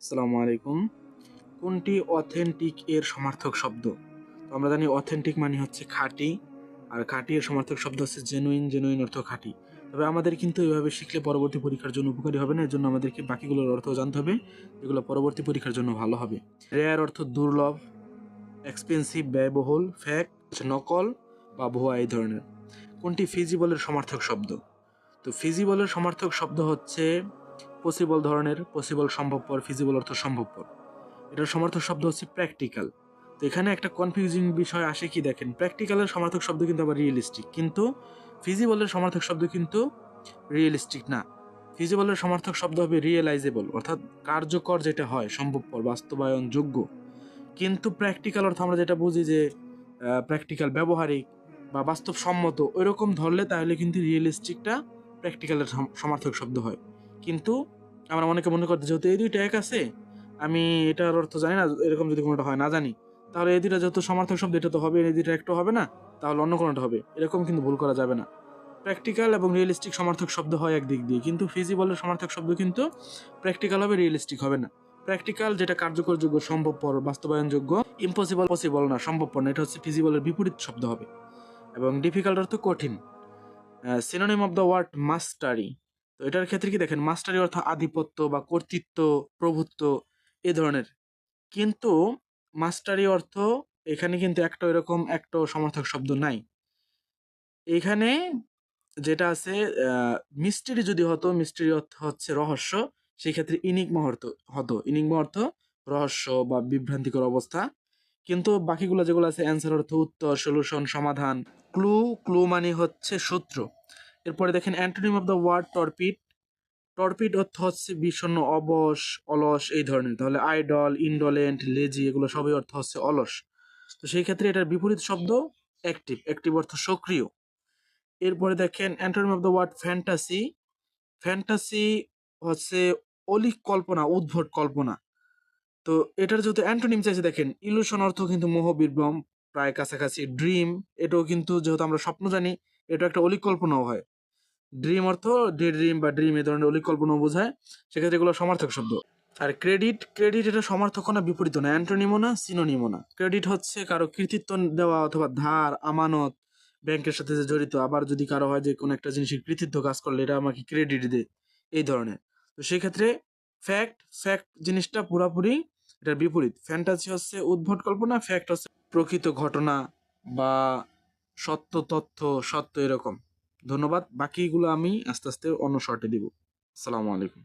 আসসালামু আলাইকুম। কোনটি অথেন্টিক এর সমার্থক শব্দ? তো আমরা জানি অথেন্টিক মানে হচ্ছে খাঁটি, আর খাঁটি এর সমার্থক শব্দ হচ্ছে জেনুইন, জেনুইন অর্থ খাঁটি। তবে আমাদের কিন্তু এভাবে শিখলে পরবর্তী পরীক্ষার জন্য উপকারী হবে না, এর জন্য আমাদেরকে বাকিগুলোর অর্থ জানতে হবে, যেগুলো পরবর্তী পরীক্ষার জন্য ভালো হবে। রেয়ার অর্থ দুর্লভ, এক্সপেন্সিভ ব্যয়বহুল, ফেক নকল বা ভুয়া এই ধরনের। কোনটি ফিজিবলের সমার্থক শব্দ? তো ফিজিবলের সমার্থক শব্দ হচ্ছে পসিবল ধরনের, পসিবল সম্ভবপর, ফিজিবল অর্থ সম্ভবপর। এটার সমার্থক শব্দ হচ্ছে প্র্যাকটিক্যাল। তো এখানে একটা কনফিউজিং বিষয় আসে কি দেখেন, প্র্যাকটিক্যালের সমার্থক শব্দ কিন্তু আবার রিয়েলিস্টিক, কিন্তু ফিজিবলের সমার্থক শব্দ কিন্তু রিয়েলিস্টিক না। ফিজিবলের সমার্থক শব্দ হবে রিয়েলাইজেবল, অর্থাৎ কার্যকর যেটা হয়, সম্ভবপর, বাস্তবায়ন যোগ্য। কিন্তু প্র্যাকটিক্যাল অর্থ আমরা যেটা বুঝি যে প্র্যাকটিক্যাল, ব্যবহারিক বা বাস্তবসম্মত, ওইরকম ধরলে তাহলে কিন্তু রিয়েলিস্টিকটা প্র্যাকটিক্যালের সমার্থক শব্দ হয়। কিন্তু আমরা অনেকে মনে করতে যেহেতু এই দুইটা এক আছে, আমি এটার অর্থ জানি না, এরকম যদি কোনোটা হয় না জানি, তাহলে এই দুইটা যেহেতু সমার্থক শব্দ, এটা তো হবে, এই দুইটা একটা হবে না, তাহলে অন্য কোনোটা হবে, এরকম কিন্তু ভুল করা যাবে না। প্র্যাকটিক্যাল এবং রিয়েলিস্টিক সমার্থক শব্দ হয় একদিক দিয়ে, কিন্তু ফিজিবলের সমার্থক শব্দ কিন্তু প্র্যাকটিক্যাল হবে, রিয়েলিস্টিক হবে না। প্র্যাকটিক্যাল যেটা কার্যকরযোগ্য, সম্ভবপর, বাস্তবায়নযোগ্য, ইম্পসিবল পসিবল না, সম্ভবপর না, এটা হচ্ছে ফিজিবলের বিপরীত শব্দ হবে। এবং ডিফিকাল্ট অর্থ কঠিন। সিনোনিম অফ দ্য ওয়ার্ড মাস্টারি। তো এটার ক্ষেত্রে কি দেখেন, মাস্টারি অর্থ আধিপত্য বা কর্তৃত্ব, প্রভুত্ব এ ধরনের। কিন্তু মাস্টারি অর্থ এখানে কিন্তু একটা এরকম একটা সমার্থক শব্দ নাই এখানে। যেটা আছে মিস্ট্রি যদি হতো, মিস্ট্রি অর্থ হচ্ছে রহস্য, সেই ক্ষেত্রে ইনিগমা হতো, ইনিগমা অর্থ রহস্য বা বিভ্রান্তিকর অবস্থা। কিন্তু বাকিগুলো যেগুলো আছে, অ্যান্সার অর্থ উত্তর, সলিউশন, সমাধান। ক্লু, ক্লু মানে হচ্ছে সূত্র। এরপরে দেখেন অ্যান্টোনিম অফ দ্য ওয়ার্ড টর্পিড। টর্পিড অর্থ হচ্ছে বিষণ্ণ, অবশ, অলস এই ধরনের। তাহলে আইডল, ইনডোলেন্ট, লেজি এগুলো সবই অর্থ হচ্ছে অলস। তো সেই ক্ষেত্রে এটার বিপরীত শব্দ অ্যাক্টিভ, অ্যাক্টিভ অর্থ সক্রিয়। এরপরে দেখেন antonym of the word fantasy. Fantasy হচ্ছে অলিক কল্পনা, উদ্ভট কল্পনা। তো এটার যেহেতু অ্যান্টোনিম চাইছে, দেখেন ইলুশন অর্থ কিন্তু মোহ, বিভ্রম, প্রায় কাছাকাছি। ড্রিম, এটাও কিন্তু যেহেতু আমরা স্বপ্ন জানি, এটা একটা অলিক কল্পনাও হয়। ড্রিম অর্থ ডে ড্রিম বা ড্রিম এ ধরনের অলিক কল্পনাও বোঝায়, সেক্ষেত্রে এগুলো সমার্থক শব্দ। আর ক্রেডিট, ক্রেডিট এটা সমার্থক না, বিপরীত না, অ্যান্টোনিমও না, সিনোনিমও না। ক্রেডিট হচ্ছে কারো কৃতিত্ব দেওয়া অথবা ধার, আমানত, ব্যাংকের সাথে যে জড়িত। আবার যদি কারো হয় যে কোনো একটা জিনিসের কৃতিত্ব কাজ করলে এটা আমাকে ক্রেডিট দে, এই ধরনের। তো সেই ক্ষেত্রে ফ্যাক্ট, ফ্যাক্ট জিনিসটা পুরাপুরি এটার বিপরীত। ফ্যান্টাসি হচ্ছে উদ্ভট কল্পনা, ফ্যাক্ট হচ্ছে প্রকৃত ঘটনা বা সত্য তথ্য, সত্য এরকম। ধন্যবাদ, বাকিগুলো আমি আস্তে আস্তে অন্য শর্টে দিব। আসসালামু আলাইকুম।